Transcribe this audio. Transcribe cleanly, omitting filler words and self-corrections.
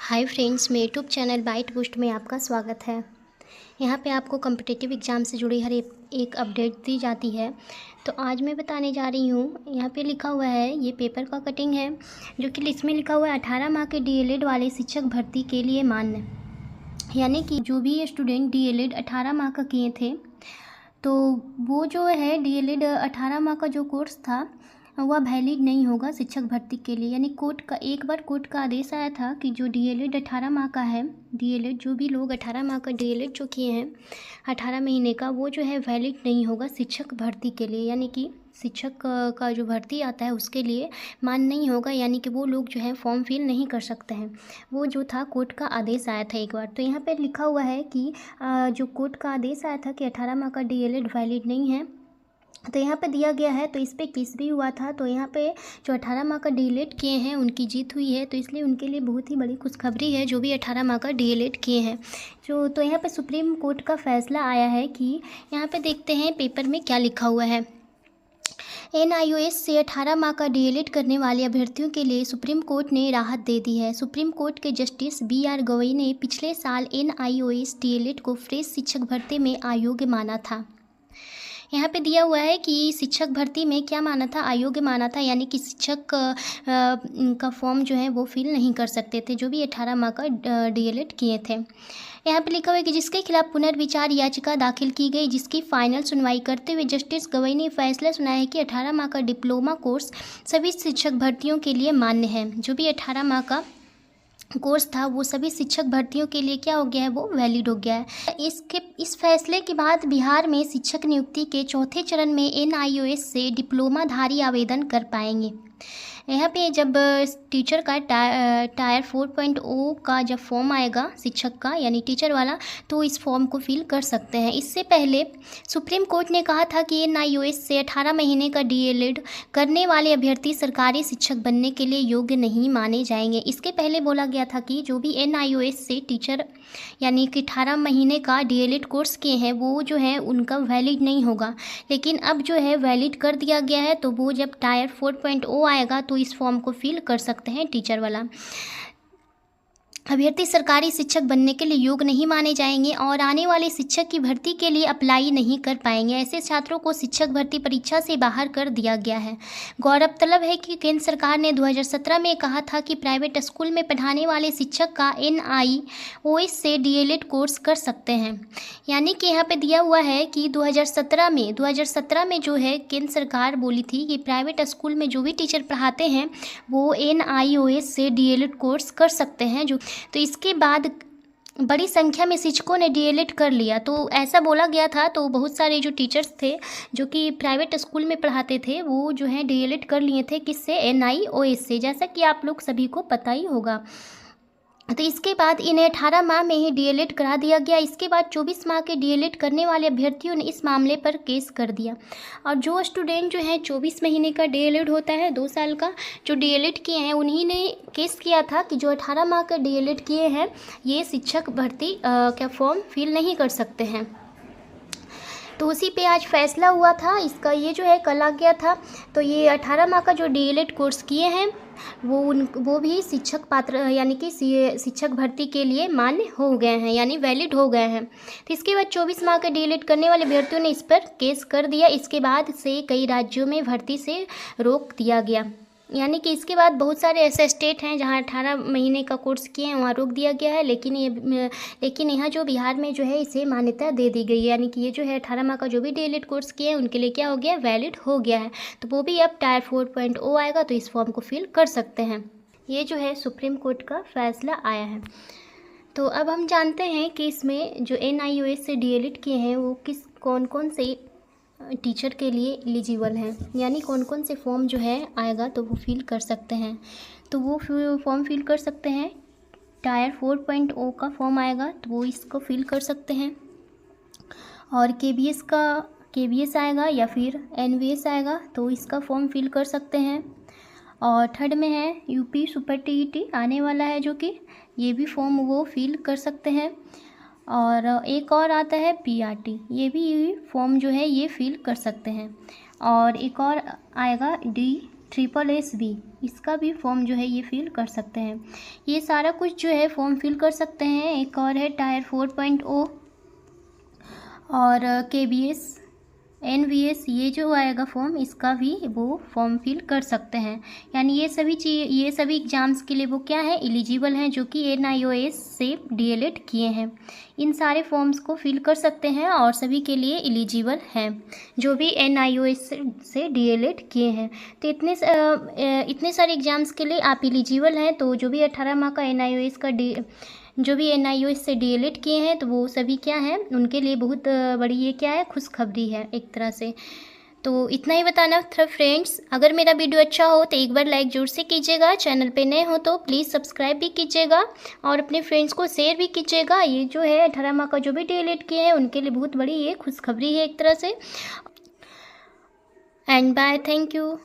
Hi friends, मेरे YouTube channel bite boost में आपका स्वागत है। यहाँ पे आपको कॉम्पिटिटिव एग्ज़ाम से जुड़ी हर एक अपडेट दी जाती है। तो आज मैं बताने जा रही हूँ, यहाँ पे लिखा हुआ है, ये पेपर का कटिंग है जो कि इसमें लिखा हुआ है 18 माह के डीएलएड वाले शिक्षक भर्ती के लिए मान्य। यानी कि जो भी स्टूडेंट डीएलएड 18 माह का किए थे, तो वो जो है डीएलएड 18 माह का जो कोर्स था वह वैलिड नहीं होगा शिक्षक भर्ती के लिए। यानी एक बार कोर्ट का आदेश आया था कि जो डीएलएड 18 माह का है, डीएलएड जो भी लोग 18 माह का डीएलएड जो किए हैं 18 महीने का, वो जो है वैलिड नहीं होगा शिक्षक भर्ती के लिए। यानी कि शिक्षक का जो भर्ती आता है उसके लिए मान्य नहीं होगा। यानी कि वो लोग जो है फॉर्म फिल नहीं कर सकते हैं। वो जो था कोर्ट का आदेश आया था एक बार। तो यहाँ पे लिखा हुआ है कि जो कोर्ट का आदेश आया था कि 18 माह का डीएलएड वैलिड नहीं है, तो यहाँ पे दिया गया है। तो इस पर केस भी हुआ था। तो यहाँ पे जो 18 माह का डीएलएड किए हैं उनकी जीत हुई है। तो इसलिए उनके लिए बहुत ही बड़ी खुशखबरी है जो भी 18 माह का डीएलएड किए हैं। तो यहाँ पे सुप्रीम कोर्ट का फैसला आया है कि यहाँ पे देखते हैं पेपर में क्या लिखा हुआ है। एनआईओएस से 18 माह का डीएलएड करने वाले अभ्यर्थियों के लिए सुप्रीम कोर्ट ने राहत दे दी है। सुप्रीम कोर्ट के जस्टिस बीआर गवई ने पिछले साल एनआईओएस डीएलएड को फ्रेश शिक्षक भर्ती में अयोग्य माना था। यहाँ पे दिया हुआ है कि शिक्षक भर्ती में क्या माना था, अयोग्य माना था। यानी कि शिक्षक का फॉर्म जो है वो फिल नहीं कर सकते थे जो भी 18 माह का डीएलएड किए थे। यहाँ पे लिखा हुआ है कि जिसके खिलाफ पुनर्विचार याचिका दाखिल की गई, जिसकी फाइनल सुनवाई करते हुए जस्टिस गवई ने फैसला सुनाया है कि 18 माह का डिप्लोमा कोर्स सभी शिक्षक भर्तियों के लिए मान्य है। जो भी 18 माह का कोर्स था वो सभी शिक्षक भर्तियों के लिए क्या हो गया है, वो वैलिड हो गया है। इस फैसले के बाद बिहार में शिक्षक नियुक्ति के चौथे चरण में एनआईओएस से डिप्लोमाधारी आवेदन कर पाएंगे। यहाँ पे जब टीचर का टायर 4.0 का जब फॉर्म आएगा शिक्षक का, यानी टीचर वाला, तो इस फॉर्म को फिल कर सकते हैं। इससे पहले सुप्रीम कोर्ट ने कहा था कि एनआईओएस से 18 महीने का डीएलएड करने वाले अभ्यर्थी सरकारी शिक्षक बनने के लिए योग्य नहीं माने जाएंगे। इसके पहले बोला गया था कि जो भी एनआईओएस से टीचर यानी कि 18 महीने का डीएलएड कोर्स किए हैं वो जो है उनका वैलिड नहीं होगा, लेकिन अब जो है वैलिड कर दिया गया है। तो वो जब टायर 4.0 आएगा तो इस फॉर्म को फिल कर सकते हैं टीचर वाला। अभ्यर्थी सरकारी शिक्षक बनने के लिए योग्य नहीं माने जाएंगे और आने वाले शिक्षक की भर्ती के लिए अप्लाई नहीं कर पाएंगे। ऐसे छात्रों को शिक्षक भर्ती परीक्षा से बाहर कर दिया गया है। गौरतलब है कि केंद्र सरकार ने 2017 में कहा था कि प्राइवेट स्कूल में पढ़ाने वाले शिक्षक का एनआईओएस से डीएलएड कोर्स कर सकते हैं। यानी कि यहाँ पे दिया हुआ है कि 2017 में जो है केंद्र सरकार बोली थी कि प्राइवेट स्कूल में जो भी टीचर पढ़ाते हैं वो एनआईओएस से डीएलएड कोर्स कर सकते हैं। तो इसके बाद बड़ी संख्या में शिक्षकों ने डीएलएड कर लिया। तो ऐसा बोला गया था। तो बहुत सारे जो टीचर्स थे जो कि प्राइवेट स्कूल में पढ़ाते थे वो जो है डीएलएड कर लिए थे। किससे? एनआईओएस से, जैसा कि आप लोग सभी को पता ही होगा। तो इसके बाद इन्हें 18 माह में ही डीएलएड करा दिया गया। इसके बाद 24 माह के डीएलएड करने वाले अभ्यर्थियों ने इस मामले पर केस कर दिया। और जो स्टूडेंट जो है 24 महीने का डीएलएड होता है 2 साल का, जो डीएलएड किए हैं उन्हीं ने केस किया था कि जो 18 माह का डीएलएड किए हैं ये शिक्षक भर्ती का फॉर्म फिल नहीं कर सकते हैं। तो उसी पे आज फैसला हुआ था इसका। ये जो है कल आ गया था। तो ये 18 माह का जो डीएलएड कोर्स किए हैं वो भी शिक्षक पात्र यानी कि शिक्षक भर्ती के लिए मान्य हो गए हैं, यानी वैलिड हो गए हैं। तो इसके बाद 24 माह का डीएलएड करने वाले अभ्यर्थियों ने इस पर केस कर दिया। इसके बाद से कई राज्यों में भर्ती से रोक दिया गया। यानी कि इसके बाद बहुत सारे ऐसे स्टेट हैं जहां 18 महीने का कोर्स किए हैं वहाँ रोक दिया गया है, लेकिन यहाँ जो बिहार में जो है इसे मान्यता दे दी गई है। यानी कि ये जो है 18 माह का जो भी डीएलएड कोर्स किए हैं उनके लिए क्या हो गया, वैलिड हो गया है। तो वो भी अब टायर 4.0 आएगा तो इस फॉर्म को फिल कर सकते हैं। ये जो है सुप्रीम कोर्ट का फैसला आया है। तो अब हम जानते हैं कि इसमें जो एनआईओएस से डीएलएड किए हैं वो कौन कौन से टीचर के लिए एलिजिबल हैं, यानी कौन कौन से फॉर्म जो है आएगा तो वो फिल कर सकते हैं। तो वो फॉर्म फिल कर सकते हैं। टायर 4.0 का फॉर्म आएगा तो वो इसको फिल कर सकते हैं। और केबीएस आएगा या फिर एनवीएस आएगा तो इसका फॉर्म फिल कर सकते हैं। और थर्ड में है यूपी सुपर टीईटी आने वाला है जो कि ये भी फॉर्म वो फिल कर सकते हैं। और एक और आता है पीआरटी, ये भी फॉर्म जो है ये फिल कर सकते हैं। और एक और आएगा SSSB इसका भी फॉर्म जो है ये फिल कर सकते हैं। ये सारा कुछ जो है फॉर्म फिल कर सकते हैं। एक और है टायर 4.0 और KBS NVS, ये जो आएगा फॉर्म, इसका भी वो फॉर्म फिल कर सकते हैं। यानी ये सभी एग्ज़ाम्स के लिए वो क्या है, एलिजिबल हैं, जो कि NIOS से DLED किए हैं। इन सारे फॉर्म्स को फिल कर सकते हैं और सभी के लिए एलिजिबल हैं जो भी NIOS से DLED किए हैं। तो इतने सारे एग्ज़ाम्स के लिए आप एलिजिबल हैं। तो जो भी 18 माह का जो भी NIOS से DLED किए हैं, तो वो सभी क्या हैं, उनके लिए बहुत बड़ी ये क्या है, खुशखबरी है एक तरह से। तो इतना ही बताना था फ्रेंड्स। अगर मेरा वीडियो अच्छा हो तो एक बार लाइक जरूर से कीजिएगा। चैनल पे नए हो तो प्लीज़ सब्सक्राइब भी कीजिएगा और अपने फ्रेंड्स को शेयर भी कीजिएगा। ये जो है 18 माह का जो भी DLED किए हैं उनके लिए बहुत बड़ी ये खुशखबरी है एक तरह से। And bye, thank you.